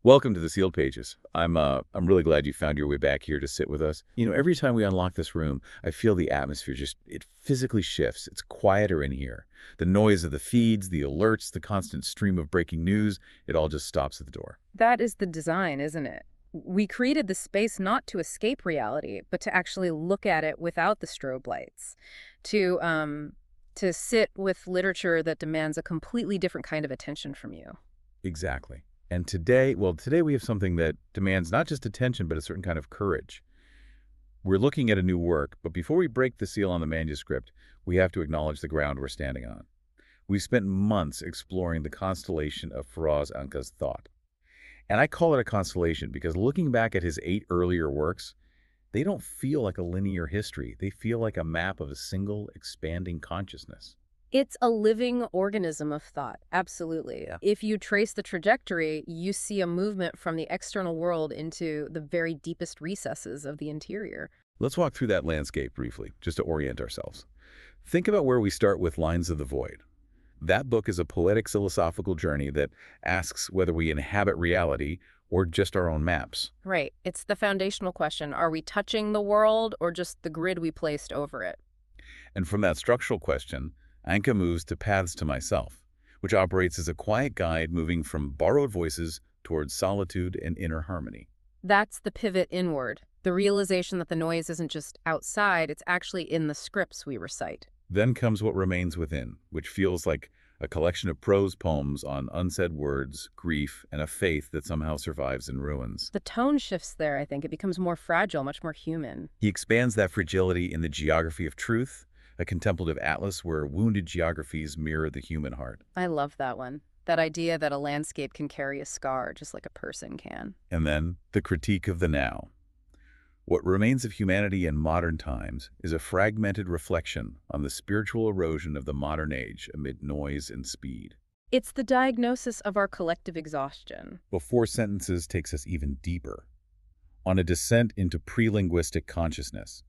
Welcome to the Sealed Pages. I'm really glad you found your way back here to sit with us. Every time we unlock this room, I feel the atmosphere it physically shifts. It's quieter in here. The noise of the feeds, the alerts, the constant stream of breaking news, it all just stops at the door. That is the design, isn't it? We created the space not to escape reality, but to actually look at it without the strobe lights, to to sit with literature that demands a completely different kind of attention from you. Exactly. And today we have something that demands not just attention, but a certain kind of courage. We're looking at a new work, but before we break the seal on the manuscript, we have to acknowledge the ground we're standing on. We've spent months exploring the constellation of Feroz Anka's thought. And I call it a constellation because looking back at his 8 earlier works, they don't feel like a linear history. They feel like a map of a single, expanding consciousness. It's a living organism of thought, absolutely. Yeah. If you trace the trajectory, you see a movement from the external world into the very deepest recesses of the interior. Let's walk through that landscape briefly, just to orient ourselves. Think about where we start with Lines of the Void. That book is a poetic philosophical journey that asks whether we inhabit reality or just our own maps. Right. It's the foundational question. Are we touching the world or just the grid we placed over it? And from that structural question, Anka moves to Paths to Myself, which operates as a quiet guide moving from borrowed voices towards solitude and inner harmony. That's the pivot inward, the realization that the noise isn't just outside, it's actually in the scripts we recite. Then comes What Remains Within, which feels like a collection of prose poems on unsaid words, grief, and a faith that somehow survives in ruins. The tone shifts there, I think. It becomes more fragile, much more human. He expands that fragility in The Geography of Truth, a contemplative atlas where wounded geographies mirror the human heart. I love that one. That idea that a landscape can carry a scar just like a person can. And then The Critique of the Now. What Remains of Humanity in Modern Times is a fragmented reflection on the spiritual erosion of the modern age amid noise and speed. It's the diagnosis of our collective exhaustion. Before Sentences takes us even deeper, on a descent into pre-linguistic consciousness,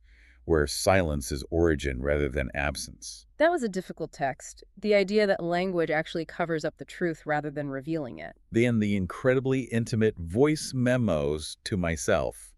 where silence is origin rather than absence. That was a difficult text. The idea that language actually covers up the truth rather than revealing it. Then the incredibly intimate Voice Memos to Myself,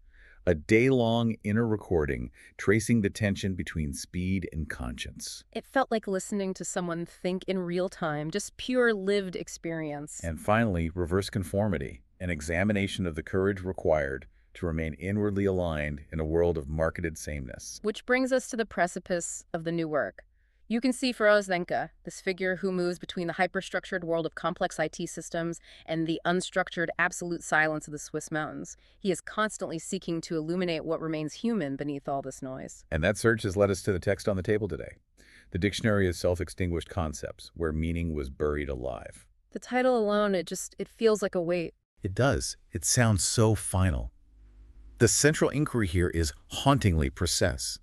a day-long inner recording tracing the tension between speed and conscience. It felt like listening to someone think in real time, just pure lived experience. And finally, Reverse Conformity, an examination of the courage required to remain inwardly aligned in a world of marketed sameness. Which brings us to the precipice of the new work. You can see Feroz Anka, this figure who moves between the hyperstructured world of complex IT systems and the unstructured absolute silence of the Swiss mountains. He is constantly seeking to illuminate what remains human beneath all this noise. And that search has led us to the text on the table today, the Dictionary of Self-Extinguished Concepts, where meaning was buried alive. The title alone, it feels like a weight. It does. It sounds so final. The central inquiry here is hauntingly precise.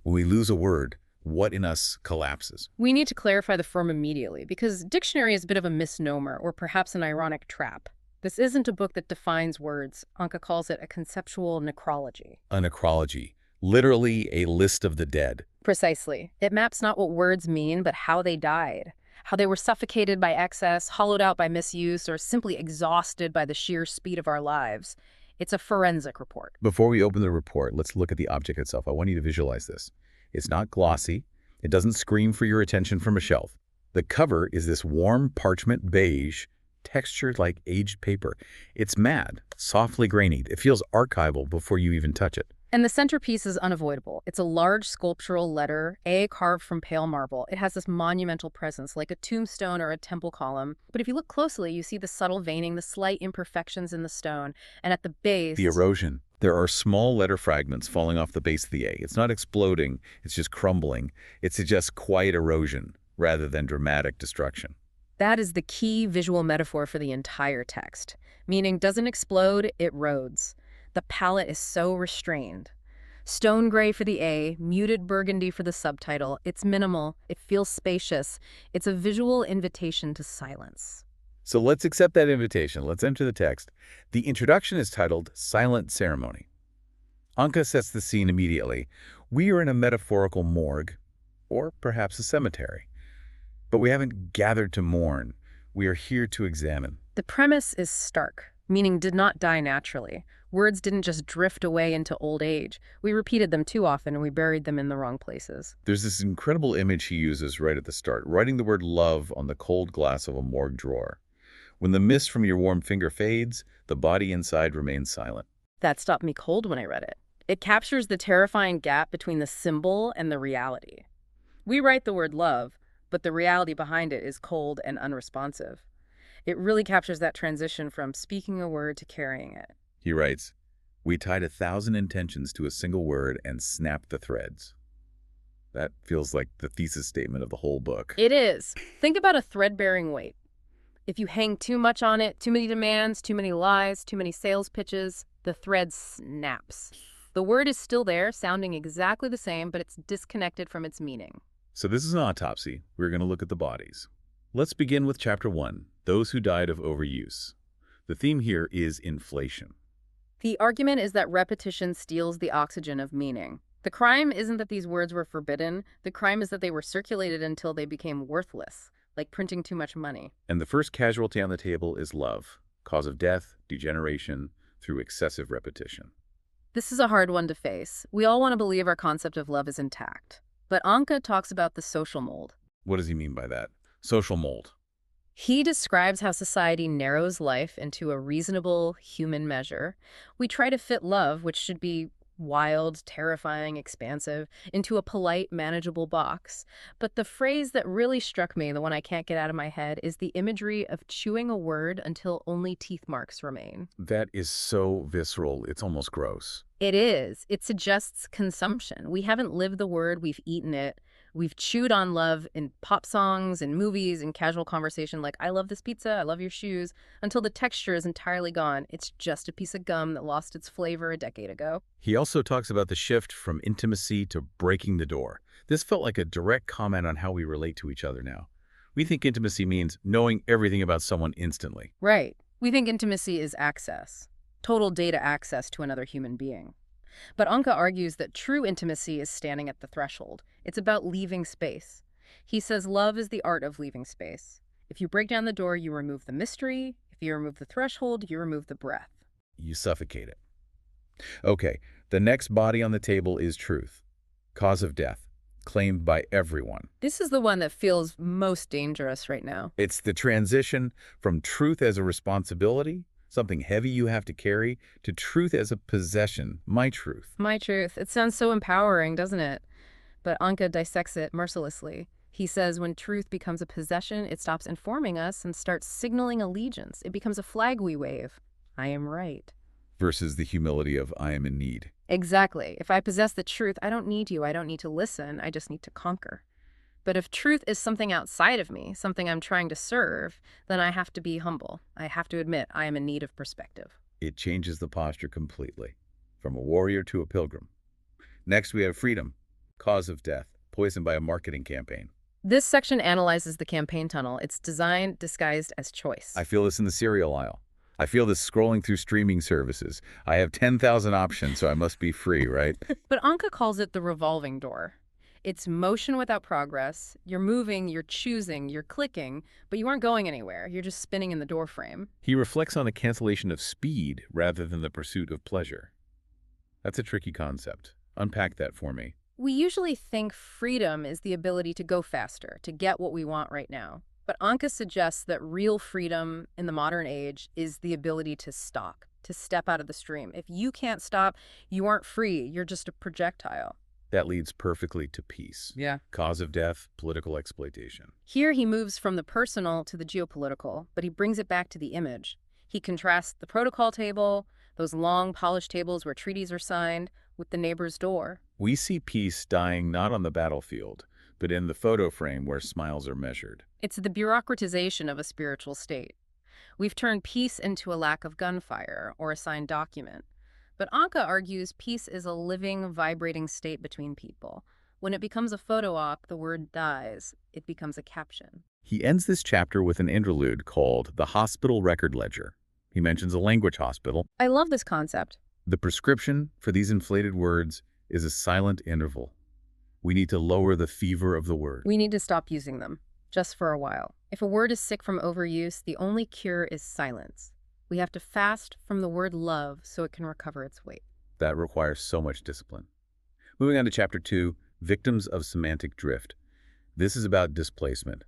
When we lose a word, what in us collapses? We need to clarify the form immediately, because dictionary is a bit of a misnomer, or perhaps an ironic trap. This isn't a book that defines words. Anka calls it a conceptual necrology. A necrology, literally a list of the dead. Precisely. It maps not what words mean, but how they died. How they were suffocated by excess, hollowed out by misuse, or simply exhausted by the sheer speed of our lives. It's a forensic report. Before we open the report, let's look at the object itself. I want you to visualize this. It's not glossy. It doesn't scream for your attention from a shelf. The cover is this warm parchment beige, textured like aged paper. It's matte, softly grainy. It feels archival before you even touch it. And the centerpiece is unavoidable. It's a large sculptural letter, A carved from pale marble. It has this monumental presence, like a tombstone or a temple column. But if you look closely, you see the subtle veining, the slight imperfections in the stone. And at the base... The erosion. There are small letter fragments falling off the base of the A. It's not exploding, it's just crumbling. It suggests quiet erosion rather than dramatic destruction. That is the key visual metaphor for the entire text. Meaning, doesn't explode, it roads. The palette is so restrained. Stone gray for the A, muted burgundy for the subtitle. It's minimal, it feels spacious. It's a visual invitation to silence. So let's accept that invitation. Let's enter the text. The introduction is titled Silent Ceremony. Anka sets the scene immediately. We are in a metaphorical morgue, or perhaps a cemetery. But we haven't gathered to mourn. We are here to examine. The premise is stark. meaning did not die naturally. Words didn't just drift away into old age. We repeated them too often and we buried them in the wrong places. There's this incredible image he uses right at the start, writing the word love on the cold glass of a morgue drawer. When the mist from your warm finger fades, the body inside remains silent. That stopped me cold when I read it. It captures the terrifying gap between the symbol and the reality. We write the word love, but the reality behind it is cold and unresponsive. It really captures that transition from speaking a word to carrying it. He writes, "We tied 1,000 intentions to a single word and snapped the threads." That feels like the thesis statement of the whole book. It is. Think about a thread-bearing weight. If you hang too much on it, too many demands, too many lies, too many sales pitches, the thread snaps. The word is still there, sounding exactly the same, but it's disconnected from its meaning. So this is an autopsy. We're going to look at the bodies. Let's begin with Chapter 1, Those Who Died of Overuse. The theme here is inflation. The argument is that repetition steals the oxygen of meaning. The crime isn't that these words were forbidden. The crime is that they were circulated until they became worthless, like printing too much money. And the first casualty on the table is love, cause of death, degeneration, through excessive repetition. This is a hard one to face. We all want to believe our concept of love is intact. But Anka talks about the social mold. What does he mean by that? Social mold. He describes how society narrows life into a reasonable human measure. We try to fit love, which should be wild, terrifying, expansive, into a polite, manageable box. But the phrase that really struck me, the one I can't get out of my head, is the imagery of chewing a word until only teeth marks remain. That is so visceral, it's almost gross. It is. It suggests consumption. We haven't lived the word, we've eaten it. We've chewed on love in pop songs, in movies, in casual conversation like, I love this pizza, I love your shoes, until the texture is entirely gone. It's just a piece of gum that lost its flavor a decade ago. He also talks about the shift from intimacy to breaking the door. This felt like a direct comment on how we relate to each other now. We think intimacy means knowing everything about someone instantly. Right. We think intimacy is access, total data access to another human being. But Anka argues that true intimacy is standing at the threshold. It's about leaving space. He says love is the art of leaving space. If you break down the door, you remove the mystery. If you remove the threshold, you remove the breath. You suffocate it. Okay, the next body on the table is truth. Cause of death, claimed by everyone. This is the one that feels most dangerous right now. It's the transition from truth as a responsibility, something heavy you have to carry, to truth as a possession, my truth. My truth. It sounds so empowering, doesn't it? But Anka dissects it mercilessly. He says when truth becomes a possession, it stops informing us and starts signaling allegiance. It becomes a flag we wave. I am right. Versus the humility of I am in need. Exactly. If I possess the truth, I don't need you. I don't need to listen. I just need to conquer. But if truth is something outside of me, something I'm trying to serve, then I have to be humble. I have to admit I am in need of perspective. It changes the posture completely, from a warrior to a pilgrim. Next, we have freedom, cause of death, poisoned by a marketing campaign. This section analyzes the campaign tunnel. It's design disguised as choice. I feel this in the cereal aisle. I feel this scrolling through streaming services. I have 10,000 options, so I must be free, right? But Anka calls it the revolving door. It's motion without progress. You're moving, you're choosing, you're clicking, but you aren't going anywhere. You're just spinning in the doorframe. He reflects on the cancellation of speed rather than the pursuit of pleasure. That's a tricky concept. Unpack that for me. We usually think freedom is the ability to go faster, to get what we want right now. But Anka suggests that real freedom in the modern age is the ability to stop, to step out of the stream. If you can't stop, you aren't free. You're just a projectile. That leads perfectly to peace. Yeah. Cause of death, political exploitation. Here he moves from the personal to the geopolitical, but he brings it back to the image. He contrasts the protocol table, those long polished tables where treaties are signed, with the neighbor's door. We see peace dying not on the battlefield, but in the photo frame where smiles are measured. It's the bureaucratization of a spiritual state. We've turned peace into a lack of gunfire or a signed document. But Anka argues peace is a living, vibrating state between people. When it becomes a photo op, the word dies. It becomes a caption. He ends this chapter with an interlude called The Hospital Record Ledger. He mentions a language hospital. I love this concept. The prescription for these inflated words is a silent interval. We need to lower the fever of the word. We need to stop using them, just for a while. If a word is sick from overuse, the only cure is silence. We have to fast from the word love so it can recover its weight. That requires so much discipline. Moving on to Chapter 2, Victims of Semantic Drift. This is about displacement.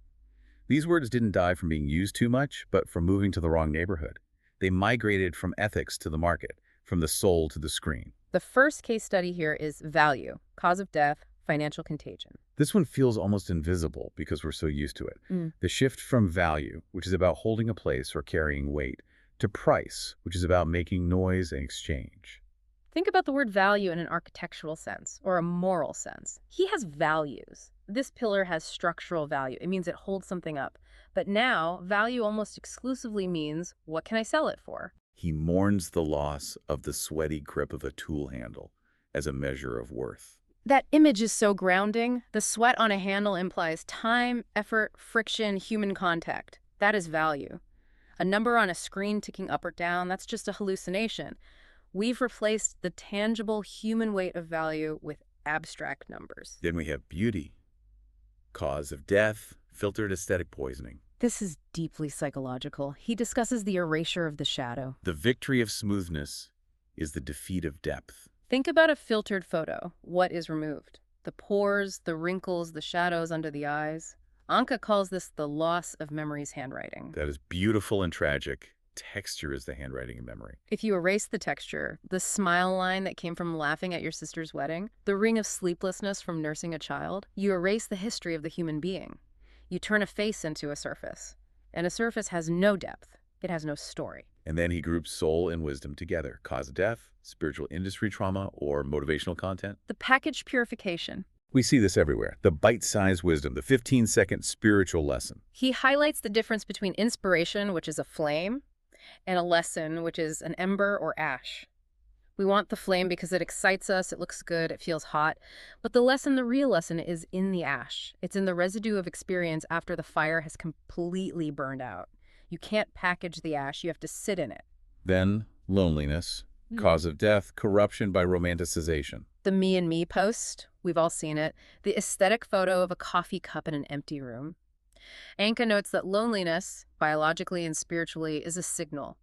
These words didn't die from being used too much, but from moving to the wrong neighborhood. They migrated from ethics to the market, from the soul to the screen. The first case study here is value, cause of death, financial contagion. This one feels almost invisible because we're so used to it. The shift from value, which is about holding a place or carrying weight, to price, which is about making noise and exchange. Think about the word value in an architectural sense or a moral sense. He has values. This pillar has structural value. It means it holds something up. But now, value almost exclusively means, what can I sell it for? He mourns the loss of the sweaty grip of a tool handle as a measure of worth. That image is so grounding. The sweat on a handle implies time, effort, friction, human contact. That is value. A number on a screen ticking up or down, that's just a hallucination. We've replaced the tangible human weight of value with abstract numbers. Then we have beauty, cause of death, filtered aesthetic poisoning. This is deeply psychological. He discusses the erasure of the shadow. The victory of smoothness is the defeat of depth. Think about a filtered photo. What is removed? The pores, the wrinkles, the shadows under the eyes. Anka calls this the loss of memory's handwriting. That is beautiful and tragic. Texture is the handwriting of memory. If you erase the texture, the smile line that came from laughing at your sister's wedding, the ring of sleeplessness from nursing a child, you erase the history of the human being. You turn a face into a surface. And a surface has no depth. It has no story. And then he groups soul and wisdom together. Cause of death, spiritual industry trauma, or motivational content. The package purification. We see this everywhere. The bite-sized wisdom, the 15-second spiritual lesson. He highlights the difference between inspiration, which is a flame, and a lesson, which is an ember or ash. We want the flame because it excites us, it looks good, it feels hot. But the lesson, the real lesson, is in the ash. It's in the residue of experience after the fire has completely burned out. You can't package the ash, you have to sit in it. Then, loneliness, cause of death, corruption by romanticization. The me and me post, we've all seen it. The aesthetic photo of a coffee cup in an empty room. Anka notes that loneliness, biologically and spiritually, is a signal.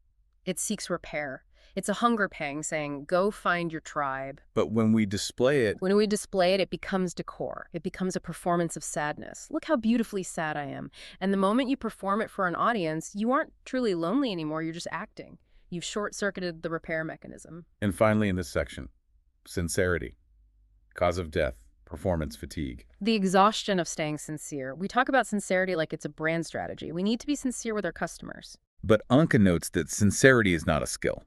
It seeks repair. It's a hunger pang saying, go find your tribe. But when we display it, it becomes decor. It becomes a performance of sadness. Look how beautifully sad I am. And the moment you perform it for an audience, you aren't truly lonely anymore, you're just acting. You've short-circuited the repair mechanism. And finally in this section, sincerity, cause of death, performance fatigue. The exhaustion of staying sincere. We talk about sincerity like it's a brand strategy. We need to be sincere with our customers. But Anka notes that sincerity is not a skill.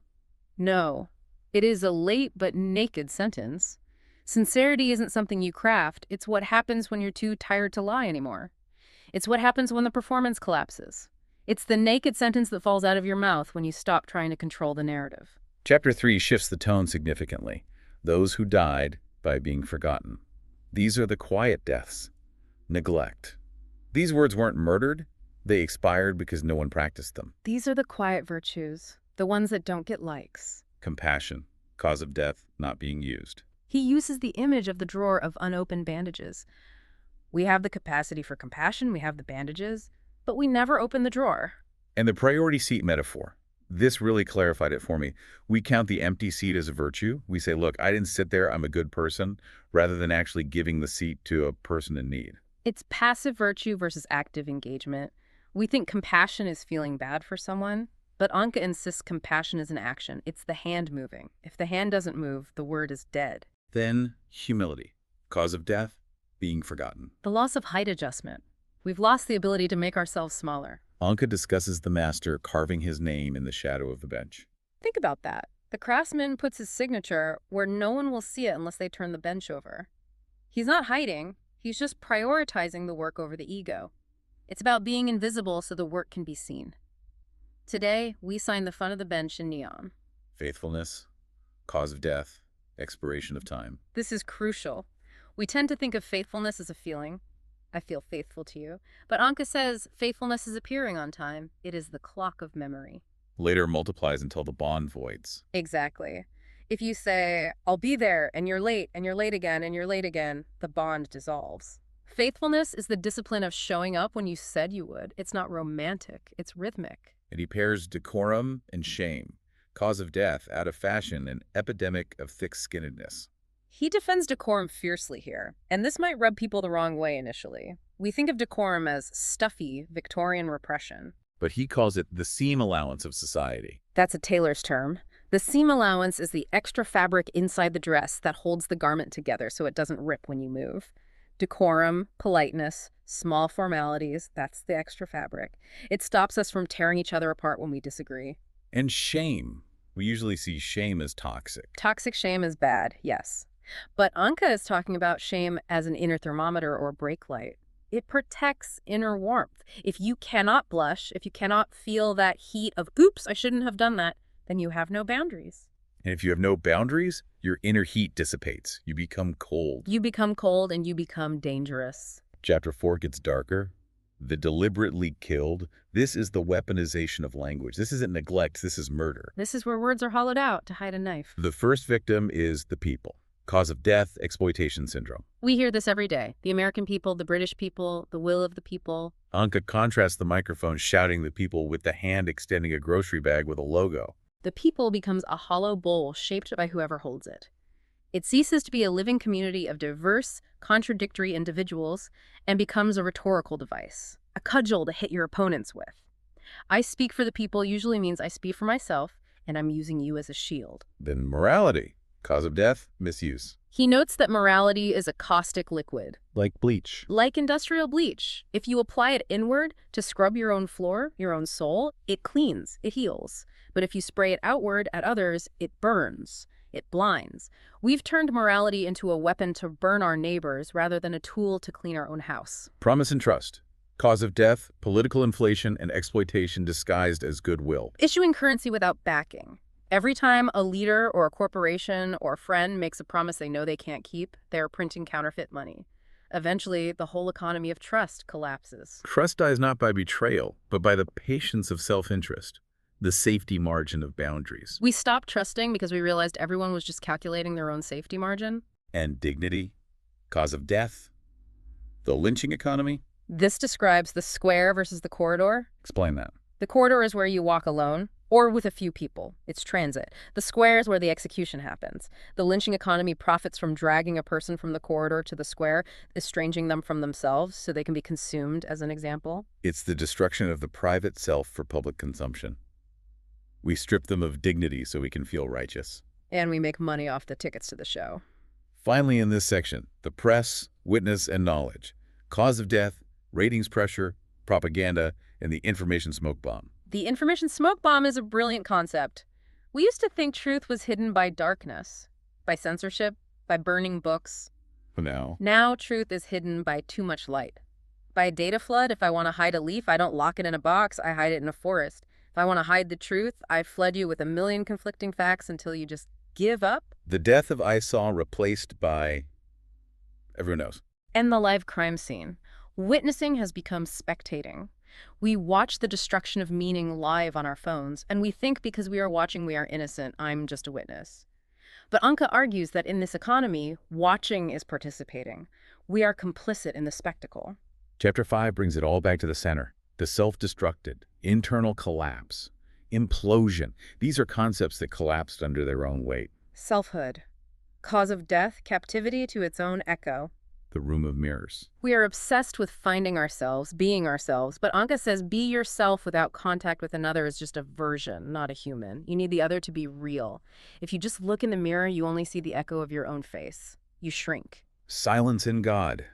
No, it is a late but naked sentence. Sincerity isn't something you craft. It's what happens when you're too tired to lie anymore. It's what happens when the performance collapses. It's the naked sentence that falls out of your mouth when you stop trying to control the narrative. Chapter 3 shifts the tone significantly. Those who died by being forgotten. These are the quiet deaths. Neglect. These words weren't murdered. They expired because no one practiced them. These are the quiet virtues. The ones that don't get likes. Compassion, cause of death, not being used. He uses the image of the drawer of unopened bandages. We have the capacity for compassion, we have the bandages, but we never open the drawer. And the priority seat metaphor. This really clarified it for me. We count the empty seat as a virtue. We say, look, I didn't sit there, I'm a good person, rather than actually giving the seat to a person in need. It's passive virtue versus active engagement. We think compassion is feeling bad for someone. But Anka insists compassion is an action. It's the hand moving. If the hand doesn't move, the word is dead. Then humility. Cause of death, being forgotten. The loss of height adjustment. We've lost the ability to make ourselves smaller. Anka discusses the master carving his name in the shadow of the bench. Think about that. The craftsman puts his signature where no one will see it unless they turn the bench over. He's not hiding. He's just prioritizing the work over the ego. It's about being invisible so the work can be seen. Today, we sign the front of the bench in neon. Faithfulness, cause of death, expiration of time. This is crucial. We tend to think of faithfulness as a feeling. I feel faithful to you. But Anka says faithfulness is appearing on time. It is the clock of memory. Later multiplies until the bond voids. Exactly. If you say, I'll be there, and you're late again, and you're late again, the bond dissolves. Faithfulness is the discipline of showing up when you said you would. It's not romantic, it's rhythmic. and he pairs decorum and shame, cause of death, out of fashion, and epidemic of thick-skinnedness. He defends decorum fiercely here, and this might rub people the wrong way initially. We think of decorum as stuffy, Victorian repression. But he calls it the seam allowance of society. That's a tailor's term. The seam allowance is the extra fabric inside the dress that holds the garment together so it doesn't rip when you move. Decorum, politeness, small formalities, that's the extra fabric. It stops us from tearing each other apart when we disagree. And shame. We usually see shame as toxic. Toxic shame is bad, yes. But Anka is talking about shame as an inner thermometer or brake light. It protects inner warmth. If you cannot blush, if you cannot feel that heat of, oops, I shouldn't have done that, then you have no boundaries. And if you have no boundaries, your inner heat dissipates. You become cold. You become cold and you become dangerous. Chapter 4 gets darker. The deliberately killed. This is the weaponization of language. This isn't neglect. This is murder. This is where words are hollowed out to hide a knife. The first victim is the people. Cause of death, exploitation syndrome. We hear this every day. The American people, the British people, the will of the people. Anka contrasts the microphone shouting the people with the hand extending a grocery bag with a logo. The people becomes a hollow bowl shaped by whoever holds it. It ceases to be a living community of diverse, contradictory individuals and becomes a rhetorical device, a cudgel to hit your opponents with. I speak for the people usually means I speak for myself, and I'm using you as a shield. Then morality. Cause of death, misuse. He notes that morality is a caustic liquid. Like bleach. Like industrial bleach. If you apply it inward to scrub your own floor, your own soul, it cleans, it heals. But if you spray it outward at others, it burns, it blinds. We've turned morality into a weapon to burn our neighbors rather than a tool to clean our own house. Promise and trust. Cause of death, political inflation, and exploitation disguised as goodwill. Issuing currency without backing. Every time a leader or a corporation or a friend makes a promise they know they can't keep, they're printing counterfeit money. Eventually, the whole economy of trust collapses. Trust dies not by betrayal, but by the patience of self-interest, the safety margin of boundaries. We stopped trusting because we realized everyone was just calculating their own safety margin. And dignity, cause of death, the lynching economy. This describes the square versus the corridor. Explain that. The corridor is where you walk alone, or with a few people. It's transit. The square is where the execution happens. The lynching economy profits from dragging a person from the corridor to the square, estranging them from themselves so they can be consumed, as an example. It's the destruction of the private self for public consumption. We strip them of dignity so we can feel righteous. And we make money off the tickets to the show. Finally, in this section, the press, witness, and knowledge. Cause of death, ratings pressure, propaganda, and the information smoke bomb. The information smoke bomb is a brilliant concept. We used to think truth was hidden by darkness, by censorship, by burning books. Now truth is hidden by too much light. By a data flood, if I want to hide a leaf, I don't lock it in a box, I hide it in a forest. If I want to hide the truth, I flood you with a million conflicting facts until you just give up. The death of Issaw replaced by... everyone knows. And the live crime scene. Witnessing has become spectating. We watch the destruction of meaning live on our phones, and we think because we are watching we are innocent, I'm just a witness. But Anka argues that in this economy, watching is participating. We are complicit in the spectacle. Chapter 5 brings it all back to the center. The self-destructed, internal collapse, implosion. These are concepts that collapsed under their own weight. Selfhood. Cause of death, captivity to its own echo. The room of mirrors. We are obsessed with finding ourselves, being ourselves, but Anka says be yourself without contact with another is just a version, not a human. You need the other to be real. If you just look in the mirror, you only see the echo of your own face. You shrink. Silence in God.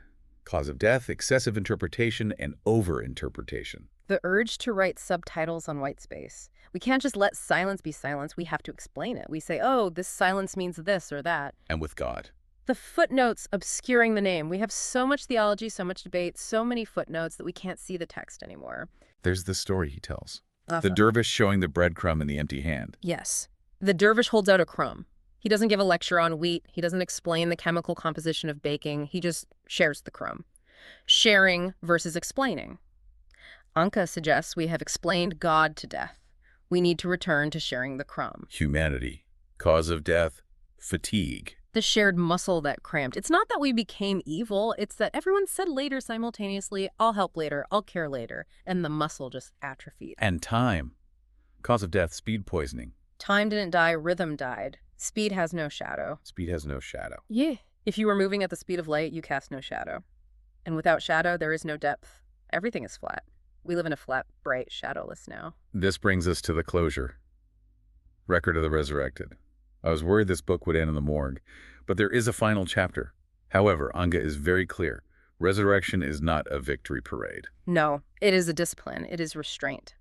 Cause of death, excessive interpretation, and over-interpretation. The urge to write subtitles on white space. We can't just let silence be silence. We have to explain it. We say, oh, this silence means this or that. And with God. The footnotes obscuring the name. We have so much theology, so much debate, so many footnotes that we can't see the text anymore. There's the story he tells. Awesome. The dervish showing the breadcrumb in the empty hand. Yes. The dervish holds out a crumb. He doesn't give a lecture on wheat. He doesn't explain the chemical composition of baking. He just shares the crumb. Sharing versus explaining. Anka suggests we have explained God to death. We need to return to sharing the crumb. Humanity. Cause of death, fatigue. The shared muscle that cramped. It's not that we became evil. It's that everyone said later simultaneously, I'll help later, I'll care later. And the muscle just atrophied. And time. Cause of death, speed poisoning. Time didn't die, rhythm died. Speed has no shadow. Speed has no shadow. Yeah. If you were moving at the speed of light, you cast no shadow. And without shadow, there is no depth. Everything is flat. We live in a flat, bright, shadowless now. This brings us to the closure. Record of the Resurrected. I was worried this book would end in the morgue, but there is a final chapter. However, Anka is very clear. Resurrection is not a victory parade. No, it is a discipline. It is restraint.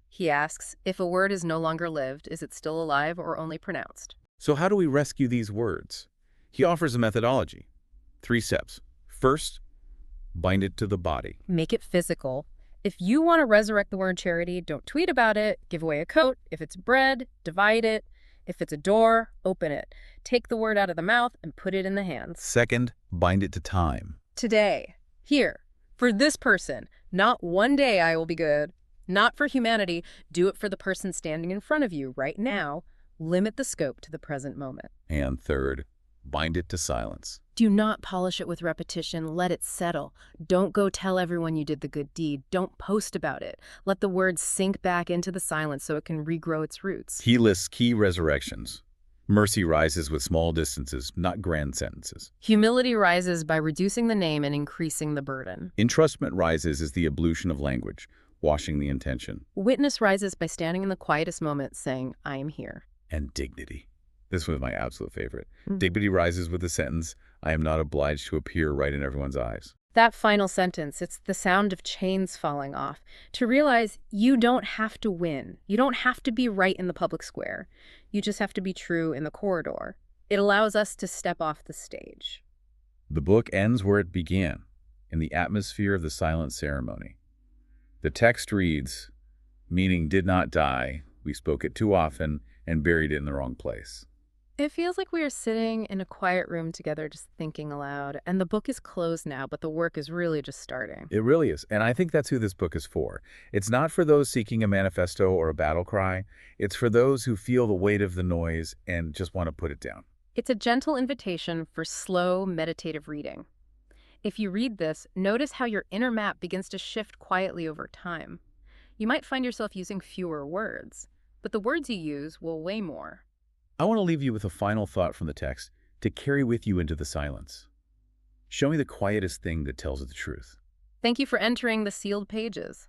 He asks, if a word is no longer lived, is it still alive or only pronounced? So how do we rescue these words? He offers a methodology. 3 steps. First, bind it to the body. Make it physical. If you want to resurrect the word charity, don't tweet about it. Give away a coat. If it's bread, divide it. If it's a door, open it. Take the word out of the mouth and put it in the hands. Second, bind it to time. Today, here, for this person, not one day I will be good. Not for humanity. Do it for the person standing in front of you right now. Limit the scope to the present moment. And third, bind it to silence. Do not polish it with repetition. Let it settle. Don't go tell everyone you did the good deed. Don't post about it. Let the word sink back into the silence so it can regrow its roots. He lists key resurrections. Mercy rises with small distances, not grand sentences. Humility rises by reducing the name and increasing the burden. Entrustment rises as the ablution of language, washing the intention. Witness rises by standing in the quietest moment saying, I am here. And dignity. This was my absolute favorite. Dignity rises with the sentence, I am not obliged to appear right in everyone's eyes. That final sentence, it's the sound of chains falling off. To realize you don't have to win. You don't have to be right in the public square. You just have to be true in the corridor. It allows us to step off the stage. The book ends where it began, in the atmosphere of the silent ceremony. The text reads, meaning did not die, we spoke it too often and buried it in the wrong place. It feels like we are sitting in a quiet room together just thinking aloud, and the book is closed now, but the work is really just starting. It really is, and I think that's who this book is for. It's not for those seeking a manifesto or a battle cry. It's for those who feel the weight of the noise and just want to put it down. It's a gentle invitation for slow, meditative reading. If you read this, notice how your inner map begins to shift quietly over time. You might find yourself using fewer words, but the words you use will weigh more. I want to leave you with a final thought from the text to carry with you into the silence. Show me the quietest thing that tells the truth. Thank you for entering the sealed pages.